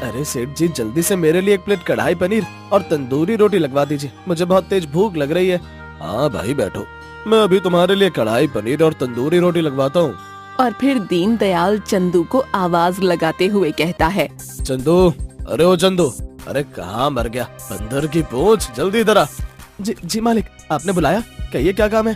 अरे सेठ जी, जल्दी से मेरे लिए एक प्लेट कढ़ाई पनीर और तंदूरी रोटी लगवा दीजिए, मुझे बहुत तेज भूख लग रही है। हाँ भाई बैठो, मैं अभी तुम्हारे लिए कढ़ाई पनीर और तंदूरी रोटी लगवाता हूँ। और फिर दीनदयाल चंदू को आवाज लगाते हुए कहता है, चंदू, अरे ओ चंदू, अरे कहाँ मर गया, बंदर की पूंछ, जल्दी इधर आ। जी मालिक, आपने बुलाया, कहिए क्या काम है।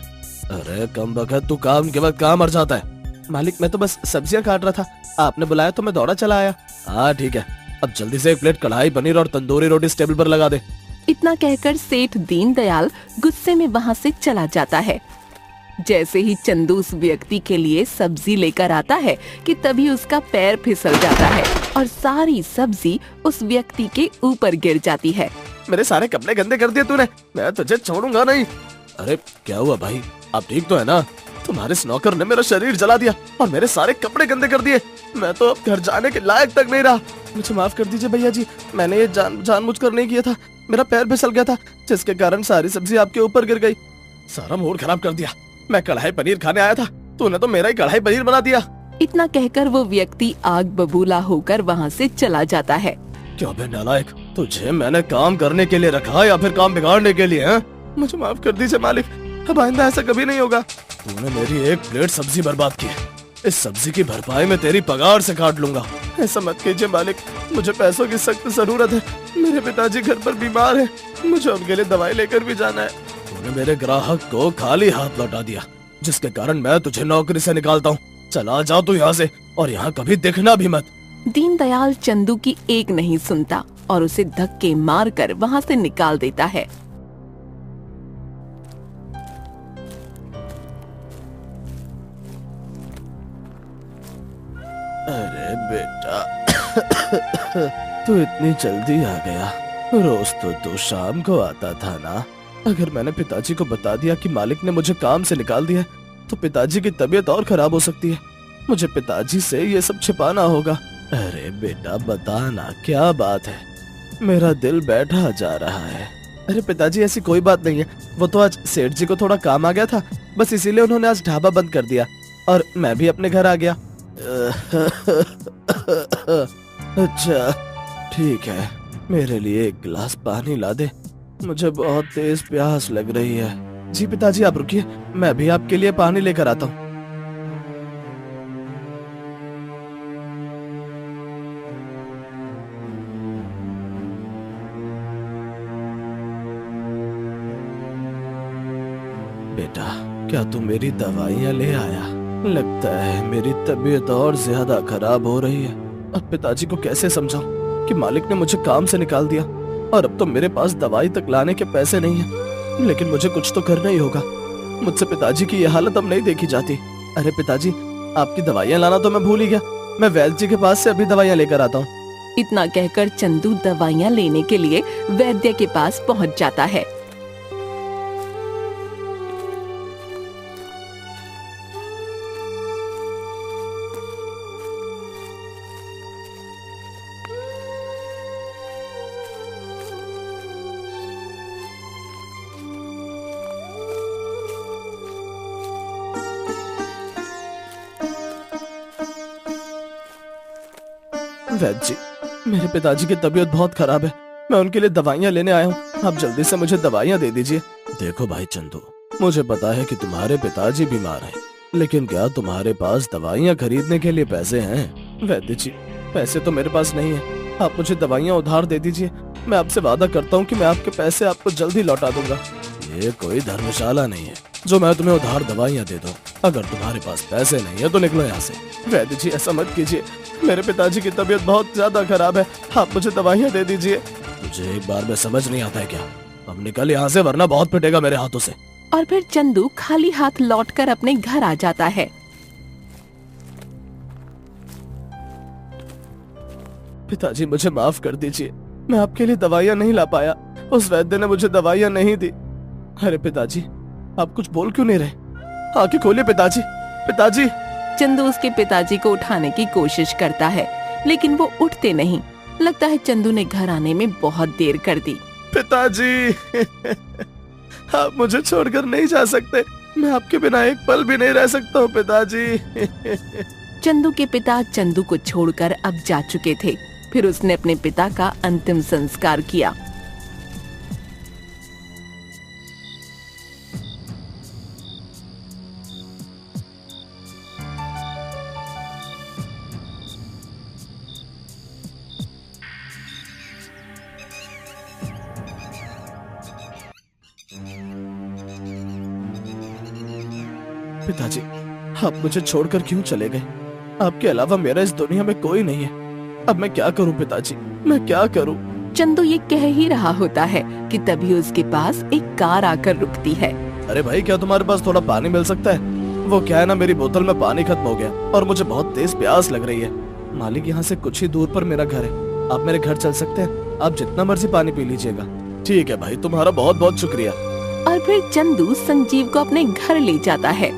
अरे कम बखत तू काम के वक्त कहाँ मर जाता है। मालिक मैं तो बस सब्जियां काट रहा था, आपने बुलाया तो मैं दौड़ा चला आया। हाँ ठीक है, अब जल्दी से एक प्लेट कढ़ाई पनीर और तंदूरी रोटी इस टेबल पर लगा दे। इतना कहकर सेठ दीनदयाल गुस्से में वहाँ से चला जाता है। जैसे ही चंदू उस व्यक्ति के लिए सब्जी लेकर आता है कि तभी उसका पैर फिसल जाता है और सारी सब्जी उस व्यक्ति के ऊपर गिर जाती है। मेरे सारे कपड़े गंदे कर दिए तूने, मैं तुझे छोड़ूंगा नहीं। अरे क्या हुआ भाई, आप ठीक तो है ना? तुम्हारे इस नौकर ने मेरा शरीर जला दिया और मेरे सारे कपड़े गंदे कर दिए, मैं तो अब घर जाने के लायक तक नहीं रहा। मुझे माफ कर दीजिए भैया जी, मैंने ये जानबूझकर नहीं किया था, मेरा पैर फिसल गया था जिसके कारण सारी सब्जी आपके ऊपर गिर गई। सारा मूड खराब कर दिया, मैं कढ़ाई पनीर खाने आया था, तूने तो मेरा ही कढ़ाई पनीर बना दिया। इतना कहकर वो व्यक्ति आग बबूला होकर वहाँ से चला जाता है। क्यों बे नालायक, तुझे मैंने काम करने के लिए रखा या फिर काम बिगाड़ने के लिए है? मुझे माफ कर दीजिए मालिक, अब आइंदा ऐसा कभी नहीं होगा। तूने मेरी एक प्लेट सब्जी बर्बाद की है, इस सब्जी की भरपाई मैं तेरी पगार से काट लूंगा। ऐसा मत कीजिए मालिक, मुझे पैसों की सख्त जरूरत है, मेरे पिताजी घर पर बीमार हैं, मुझे उनके लिए दवाई लेकर भी जाना है। तूने मेरे ग्राहक को खाली हाथ लौटा दिया, जिसके कारण मैं तुझे नौकरी से निकालता हूँ। चला जा तू यहाँ से और यहाँ कभी दिखना भी मत। दीनदयाल चंदू की एक नहीं सुनता और उसे धक्के मारकर वहाँ से निकाल देता है। अरे बेटा, तू इतनी जल्दी आ गया, रोज तो तू शाम को आता था ना। अगर मैंने पिताजी को बता दिया कि मालिक ने मुझे काम से निकाल दिया तो पिताजी की तबीयत और खराब हो सकती है, मुझे पिताजी से ये सब छिपाना होगा। अरे बेटा बता ना, क्या बात है, मेरा दिल बैठा जा रहा है। अरे पिताजी ऐसी कोई बात नहीं है, वो तो आज सेठ जी को थोड़ा काम आ गया था, बस इसीलिए उन्होंने आज ढाबा बंद कर दिया और मैं भी अपने घर आ गया। अच्छा ठीक है, मेरे लिए एक गिलास पानी ला दे, मुझे बहुत तेज प्यास लग रही है। जी पिताजी आप रुकिए, मैं भी आपके लिए पानी लेकर आता हूँ। बेटा क्या तू मेरी दवाइयाँ ले आया? लगता है मेरी तबीयत और ज्यादा खराब हो रही है। अब पिताजी को कैसे समझाऊं कि मालिक ने मुझे काम से निकाल दिया और अब तो मेरे पास दवाई तक लाने के पैसे नहीं है, लेकिन मुझे कुछ तो करना ही होगा। मुझसे पिताजी की ये हालत अब नहीं देखी जाती। अरे पिताजी, आपकी दवाइयाँ लाना तो मैं भूल ही गया, मैं वैद्य जी के पास से अभी दवाइयाँ लेकर आता हूँ। इतना कहकर चंदू दवाइयाँ लेने के लिए वैद्य के पास पहुँच जाता है। वैद्य जी, मेरे पिताजी की तबीयत बहुत खराब है, मैं उनके लिए दवाइयाँ लेने आया हूँ, आप जल्दी से मुझे दवाइयाँ दे दीजिए। देखो भाई चंदू, मुझे पता है कि तुम्हारे पिताजी बीमार हैं, लेकिन क्या तुम्हारे पास दवाइयाँ खरीदने के लिए पैसे हैं? वैद्य जी, पैसे तो मेरे पास नहीं है, आप मुझे दवाइयाँ उधार दे दीजिए, मैं आपसे वादा करता हूँ कि मैं आपके पैसे आपको जल्दी लौटा दूंगा। ये कोई धर्मशाला नहीं है जो मैं तुम्हें उधार दवाइयाँ दे दूँ। अगर तुम्हारे पास पैसे नहीं है तो निकलो यहाँ से। वैद्य जी ऐसा मत कीजिए, मेरे पिताजी की तबीयत बहुत ज्यादा खराब है, आप मुझे दवाइयाँ दे दीजिए। तुझे एक बार में समझ नहीं आता है क्या? अब निकल यहाँ से वरना बहुत पिटेगा मेरे हाथों से। और फिर चंदू खाली हाथ लौटकर अपने घर आ जाता है। पिताजी मुझे माफ कर दीजिए, मैं आपके लिए दवाइयाँ नहीं ला पाया, उस वैद्य ने मुझे दवाइयाँ नहीं दी। अरे पिताजी, आप कुछ बोल क्यों नहीं रहे? आंखें खोलिए पिताजी, पिताजी। चंदू उसके पिताजी को उठाने की कोशिश करता है, लेकिन वो उठते नहीं। लगता है चंदू ने घर आने में बहुत देर कर दी। पिताजी, आप मुझे छोड़कर नहीं जा सकते, मैं आपके बिना एक पल भी नहीं रह सकता हूँ पिताजी। चंदू के पिता चंदू को छोड़कर अब जा चुके थे। फिर उसने अपने पिता का अंतिम संस्कार किया। पिताजी, आप मुझे छोड़कर क्यों चले गए? आपके अलावा मेरा इस दुनिया में कोई नहीं है। अब मैं क्या करूं पिताजी, मैं क्या करूं? चंदू ये कह ही रहा होता है कि तभी उसके पास एक कार आकर रुकती है। अरे भाई, क्या तुम्हारे पास थोड़ा पानी मिल सकता है? वो क्या है ना, मेरी बोतल में पानी खत्म हो गया और मुझे बहुत तेज प्यास लग रही है। मालिक, यहाँ से कुछ ही दूर पर मेरा घर है। आप मेरे घर चल सकते हैं? आप जितना मर्जी पानी पी लीजिएगा। ठीक है भाई, तुम्हारा बहुत बहुत शुक्रिया। और फिर चंदू संजीव को अपने घर ले जाता है।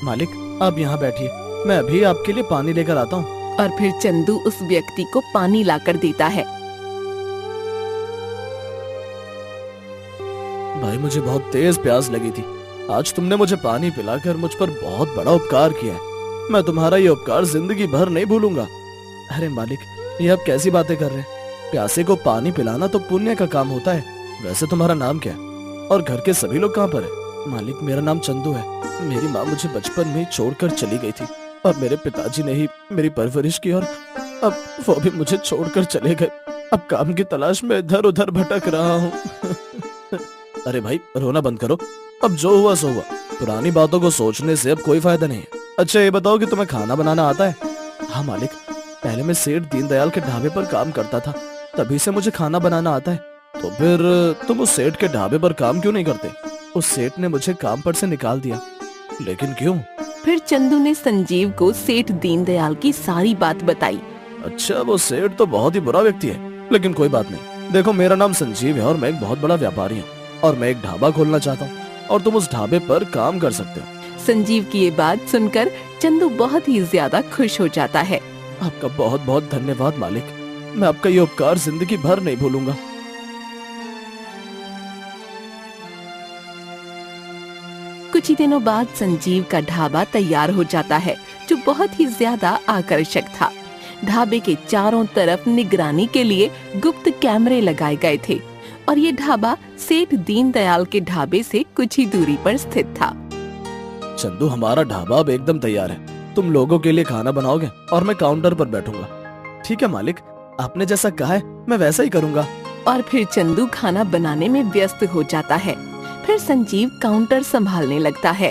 मालिक, आप यहाँ बैठिए, मैं अभी आपके लिए पानी लेकर आता हूँ। और फिर चंदू उस व्यक्ति को पानी लाकर देता है। भाई, मुझे बहुत तेज प्यास लगी थी। आज तुमने मुझे पानी पिलाकर मुझ पर बहुत बड़ा उपकार किया है। मैं तुम्हारा ये उपकार जिंदगी भर नहीं भूलूंगा। अरे मालिक, ये आप कैसी बातें कर रहे हैं? प्यासे को पानी पिलाना तो पुण्य का काम होता है। वैसे तुम्हारा नाम क्या है और घर के सभी लोग कहाँ पर है? मालिक, मेरा नाम चंदू है। मेरी माँ मुझे बचपन में ही छोड़कर चली गई थी और मेरे पिताजी ने ही मेरी परवरिश की और अब वो भी मुझे छोड़कर चले गए। अब काम की तलाश में इधर उधर भटक रहा हूँ। अरे भाई, रोना बंद करो। अब जो हुआ सो हुआ। पुरानी बातों को सोचने से अब कोई फायदा नहीं है। अच्छा, ये बताओ कि तुम्हें खाना बनाना आता है? हाँ मालिक, पहले मैं सेठ दीनदयाल के ढाबे पर काम करता था, तभी से मुझे खाना बनाना आता है। तो फिर तुम उस सेठ के ढाबे पर काम क्यों नहीं करते? उस सेठ ने मुझे काम पर से निकाल दिया। लेकिन क्यों? फिर चंदू ने संजीव को सेठ दीनदयाल की सारी बात बताई। अच्छा, वो सेठ तो बहुत ही बुरा व्यक्ति है, लेकिन कोई बात नहीं। देखो, मेरा नाम संजीव है और मैं एक बहुत बड़ा व्यापारी हूँ और मैं एक ढाबा खोलना चाहता हूँ और तुम उस ढाबे पर काम कर सकते हो। संजीव की ये बात सुनकर चंदू बहुत ही ज्यादा खुश हो जाता है। आपका बहुत बहुत धन्यवाद मालिक, मैं आपका ये उपकार जिंदगी भर नहीं भूलूंगा। कुछ ही दिनों बाद संजीव का ढाबा तैयार हो जाता है, जो बहुत ही ज्यादा आकर्षक था। ढाबे के चारों तरफ निगरानी के लिए गुप्त कैमरे लगाए गए थे और ये ढाबा सेठ दीनदयाल के ढाबे से कुछ ही दूरी पर स्थित था। चंदू, हमारा ढाबा अब एकदम तैयार है। तुम लोगों के लिए खाना बनाओगे और मैं काउंटर पर बैठूंगा। ठीक है मालिक, आपने जैसा कहा है मैं वैसा ही करूंगा। और फिर चंदू खाना बनाने में व्यस्त हो जाता है। फिर संजीव काउंटर संभालने लगता है।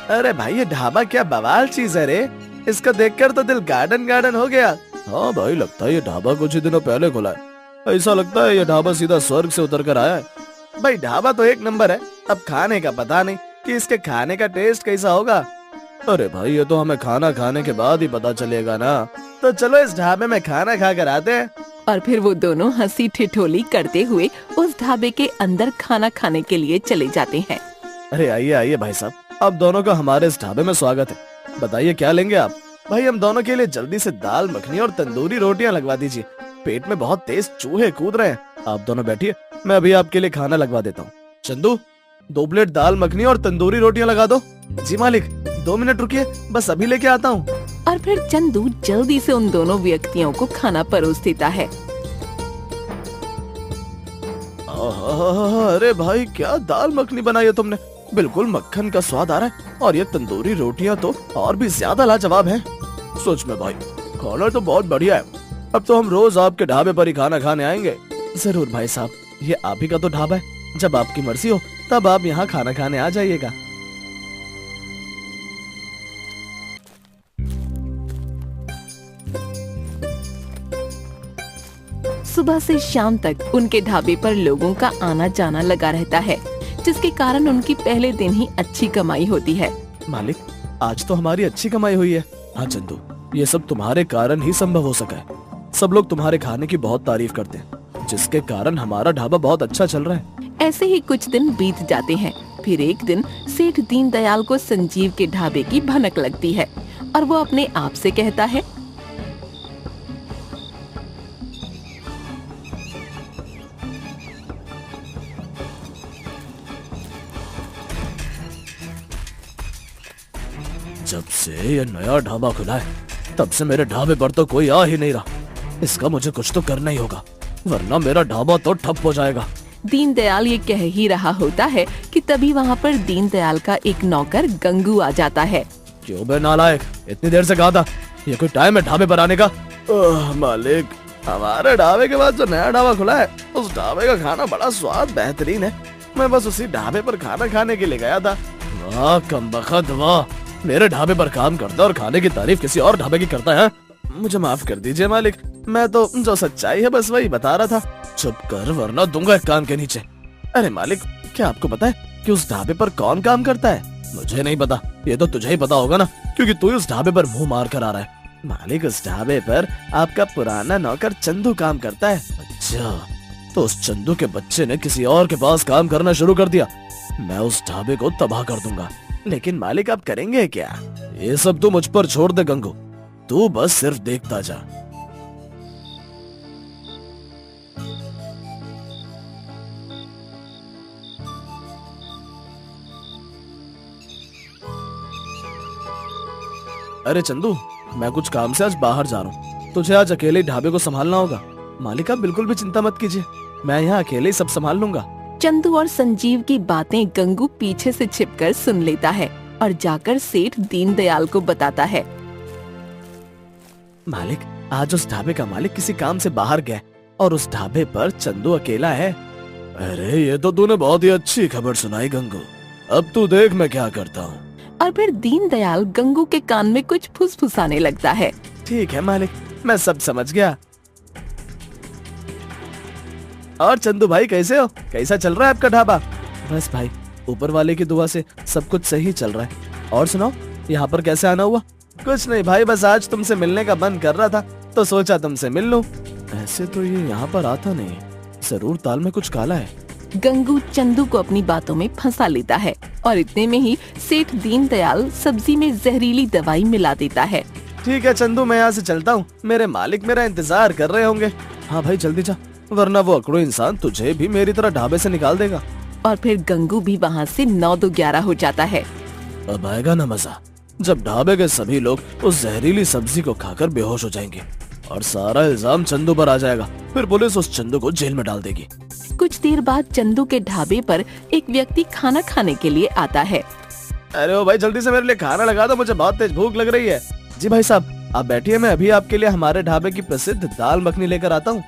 अरे भाई, ये ढाबा क्या बवाल चीज है रे। इसको देखकर तो दिल गार्डन गार्डन हो गया। हाँ भाई, लगता है ये ढाबा कुछ ही दिनों पहले खुला है। ऐसा लगता है ये ढाबा सीधा स्वर्ग से उतर कर आया है। भाई, ढाबा तो एक नंबर है, अब खाने का पता नहीं कि इसके खाने का टेस्ट कैसा होगा। अरे भाई, ये तो हमें खाना खाने के बाद ही पता चलेगा ना। तो चलो इस ढाबे में खाना खा कर आते हैं। और फिर वो दोनों हंसी ठिठोली करते हुए उस ढाबे के अंदर खाना खाने के लिए चले जाते हैं। अरे आइए आइए भाई साहब, आप दोनों का हमारे इस ढाबे में स्वागत है। बताइए क्या लेंगे आप? भाई, हम दोनों के लिए जल्दी से दाल मखनी और तंदूरी रोटियां लगवा दीजिए। पेट में बहुत तेज चूहे कूद रहे हैं। आप दोनों बैठिए, मैं अभी आपके लिए खाना लगवा देता हूँ। चंदू, 2 प्लेट दाल मखनी और तंदूरी रोटियां लगा दो। जी मालिक, 2 मिनट रुकिए, बस अभी लेके आता हूँ। और फिर चंदू जल्दी से उन दोनों व्यक्तियों को खाना परोस देता है। अरे भाई, क्या दाल मखनी बनाई है तुमने। बिल्कुल मक्खन का स्वाद आ रहा है और ये तंदूरी रोटियां तो और भी ज्यादा लाजवाब हैं। सच में भाई, खाना तो बहुत बढ़िया है। अब तो हम रोज आपके ढाबे पर ही खाना खाने आएंगे। जरूर भाई साहब, ये आप ही का तो ढाबा है। जब आपकी मर्जी हो तब आप यहाँ खाना खाने आ जाइएगा। सुबह से शाम तक उनके ढाबे पर लोगों का आना जाना लगा रहता है, जिसके कारण उनकी पहले दिन ही अच्छी कमाई होती है। मालिक, आज तो हमारी अच्छी कमाई हुई है। हाँ चंदू, ये सब तुम्हारे कारण ही संभव हो सका है। सब लोग तुम्हारे खाने की बहुत तारीफ करते हैं, जिसके कारण हमारा ढाबा बहुत अच्छा चल रहा है। ऐसे ही कुछ दिन बीत जाते हैं। फिर एक दिन सेठ दीनदयाल को संजीव के ढाबे की भनक लगती है। और वो अपने आप से कहता है, जब से ये नया ढाबा खुला है तब से मेरे ढाबे पर तो कोई आ ही नहीं रहा। इसका मुझे कुछ तो करना ही होगा, वरना मेरा ढाबा तो ठप हो जाएगा। दीनदयाल ये कह ही रहा होता है कि तभी वहाँ पर दीनदयाल का एक नौकर गंगू आ जाता है। क्यों बे नालायक, इतनी देर से कहा था, ये कोई टाइम है ढाबे पर आने का? मालिक, हमारे ढाबे के बाद जो नया ढाबा खुला है उस ढाबे का खाना बड़ा स्वाद बेहतरीन है। मैं बस उसी ढाबे पर खाना खाने के लिए गया था। वाह कमबख्त वाह, मेरे ढाबे पर काम करता और खाने की तारीफ किसी और ढाबे की करता है। मुझे माफ कर दीजिए मालिक, मैं तो जो सच्चाई है बस वही बता रहा था। चुप कर वरना दूंगा एक कान के नीचे। अरे मालिक, क्या आपको पता है कि उस ढाबे पर कौन काम करता है? मुझे नहीं पता, ये तो तुझे ही पता होगा ना, क्योंकि तू उस ढाबे पर मुंह मार कर आ रहा है। मालिक, उस ढाबे पर आपका पुराना नौकर चंदू काम करता है। अच्छा, तो उस चंदू के बच्चे ने किसी और के पास काम करना शुरू कर दिया। मैं उस ढाबे को तबाह कर दूंगा। लेकिन मालिक, आप करेंगे क्या? ये सब तू मुझ पर छोड़ दे गंगू, तू बस सिर्फ देखता जा। अरे चंदू, मैं कुछ काम से आज बाहर जा रहा हूँ, तुझे आज अकेले ढाबे को संभालना होगा। मालिक, आप बिल्कुल भी चिंता मत कीजिए, मैं यहाँ अकेले ही सब संभाल लूंगा। चंदू और संजीव की बातें गंगू पीछे से छिपकर सुन लेता है और जाकर सेठ दीनदयाल को बताता है। मालिक, आज उस ढाबे का मालिक किसी काम से बाहर गया और उस ढाबे पर चंदू अकेला है। अरे ये तो तूने बहुत ही अच्छी खबर सुनाई गंगू, अब तू देख मैं क्या करता हूँ। और फिर दीनदयाल गंगू के कान में कुछ फुसफुसाने लगता है। ठीक है मालिक, मैं सब समझ गया। और चंदू भाई कैसे हो? कैसा चल रहा है आपका ढाबा? बस भाई, ऊपर वाले की दुआ से सब कुछ सही चल रहा है। और सुनाओ, यहाँ पर कैसे आना हुआ? कुछ नहीं भाई, बस आज तुमसे मिलने का मन कर रहा था तो सोचा तुमसे मिल लूं। ऐसे तो ये यहाँ पर आता नहीं, जरूर ताल में कुछ काला है। गंगू चंदू को अपनी बातों में फंसा लेता है और इतने में ही सेठ दीनदयाल सब्जी में जहरीली दवाई मिला देता है। ठीक है चंदू, मैं यहाँ से चलता हूँ, मेरे मालिक मेरा इंतजार कर रहे होंगे। हाँ भाई जल्दी जा, वरना वो अकड़ू इंसान तुझे भी मेरी तरह ढाबे से निकाल देगा। और फिर गंगू भी वहाँ से 9-2-11 हो जाता है। अब आएगा ना मजा, जब ढाबे के सभी लोग उस जहरीली सब्जी को खाकर बेहोश हो जाएंगे और सारा इल्जाम चंदू पर आ जाएगा। फिर पुलिस उस चंदू को जेल में डाल देगी। कुछ देर बाद चंदू के ढाबे पर एक व्यक्ति खाना खाने के लिए आता है। अरे ओ भाई, जल्दी से मेरे लिए खाना लगा दो, मुझे बहुत तेज भूख लग रही है। जी भाई साहब, आप बैठिए, मैं अभी आपके लिए हमारे ढाबे की प्रसिद्ध दाल मखनी लेकर आता हूँ।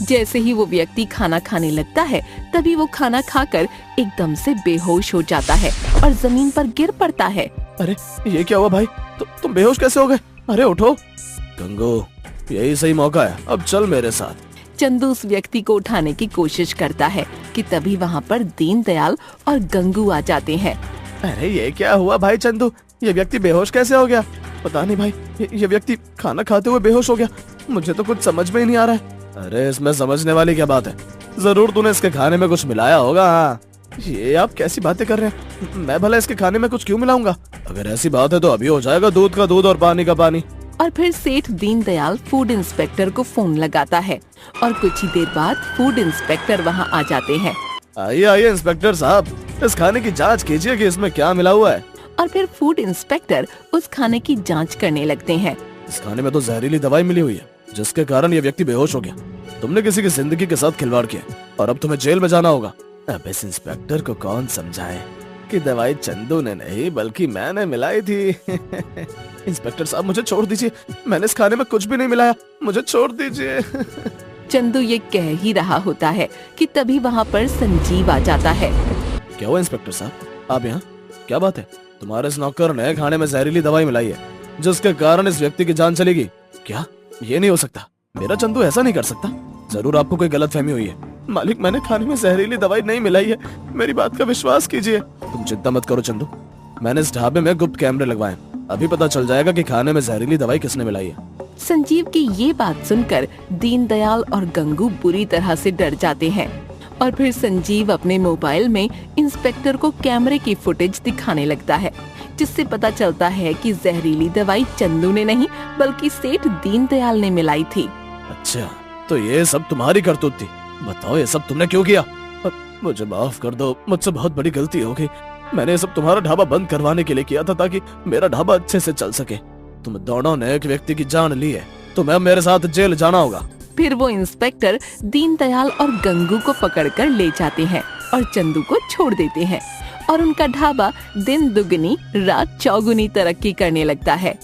जैसे ही वो व्यक्ति खाना खाने लगता है तभी वो खाना खाकर एकदम से बेहोश हो जाता है और जमीन पर गिर पड़ता है। अरे ये क्या हुआ भाई, तुम बेहोश कैसे हो गए? अरे उठो। गंगू, यही सही मौका है, अब चल मेरे साथ। चंदू उस व्यक्ति को उठाने की कोशिश करता है कि तभी वहाँ पर दीनदयाल और गंगू आ जाते हैं। अरे ये क्या हुआ भाई चंदू, ये व्यक्ति बेहोश कैसे हो गया? पता नहीं भाई, ये व्यक्ति खाना खाते हुए बेहोश हो गया, मुझे तो कुछ समझ में ही नहीं आ रहा है। अरे इसमें समझने वाली क्या बात है, जरूर तूने इसके खाने में कुछ मिलाया होगा। हाँ, ये आप कैसी बातें कर रहे हैं? मैं भला इसके खाने में कुछ क्यों मिलाऊंगा? अगर ऐसी बात है तो अभी हो जाएगा दूध का दूध और पानी का पानी। और फिर सेठ दीनदयाल फूड इंस्पेक्टर को फोन लगाता है और कुछ ही देर बाद फूड इंस्पेक्टर वहाँ आ जाते हैं। आइए आइए इंस्पेक्टर साहब, इस खाने की जांच कीजिए कि इसमें क्या मिला हुआ है। और फिर फूड इंस्पेक्टर उस खाने की जांच करने लगते हैं। इस खाने में तो जहरीली दवाई मिली हुई है, जिसके कारण ये व्यक्ति बेहोश हो गया। तुमने किसी की जिंदगी के साथ खिलवाड़ किया और अब तुम्हें जेल में जाना होगा। अब इस इंस्पेक्टर को कौन समझाए कि दवाई चंदू ने नहीं बल्कि मैंने मिलाई थी। इंस्पेक्टर साहब मुझे छोड़ दीजिए, मैंने इस खाने में कुछ भी नहीं मिलाया, मुझे छोड़ दीजिए। चंदू ये कह ही रहा होता है कि तभी वहाँ पर संजीव आ जाता है। क्या हुआ इंस्पेक्टर साहब, आप यहाँ? क्या बात है? तुम्हारे इस नौकर ने खाने में जहरीली दवाई मिलाई है, जिसके कारण इस व्यक्ति की जान चलेगी। क्या? ये नहीं हो सकता, मेरा चंदू ऐसा नहीं कर सकता। जरूर आपको कोई गलतफहमी हुई है। मालिक, मैंने खाने में जहरीली दवाई नहीं मिलाई है, मेरी बात का विश्वास कीजिए। तुम चिंता मत करो चंदू, मैंने इस ढाबे में गुप्त कैमरे लगवाए, अभी पता चल जाएगा कि खाने में जहरीली दवाई किसने मिलाई है। संजीव की ये बात सुनकर दीनदयाल और गंगू बुरी तरह से डर जाते हैं और फिर संजीव अपने मोबाइल में इंस्पेक्टर को कैमरे की फुटेज दिखाने लगता है, जिससे पता चलता है कि जहरीली दवाई चंदू ने नहीं बल्कि सेठ दीनदयाल ने मिलाई थी। अच्छा, तो ये सब तुम्हारी करतूत थी। बताओ ये सब तुमने क्यों किया? मुझे माफ कर दो, मुझसे बहुत बड़ी गलती हो गई। मैंने ये सब तुम्हारा ढाबा बंद करवाने के लिए किया था ताकि मेरा ढाबा अच्छे से चल सके। तुम दोनों ने एक व्यक्ति की जान ली है, तुम्हें अब मेरे साथ जेल जाना होगा। फिर वो इंस्पेक्टर दीनदयाल और गंगू को पकड़कर ले जाते हैं और चंदू को छोड़ देते हैं और उनका ढाबा दिन दुगनी रात चौगुनी तरक्की करने लगता है।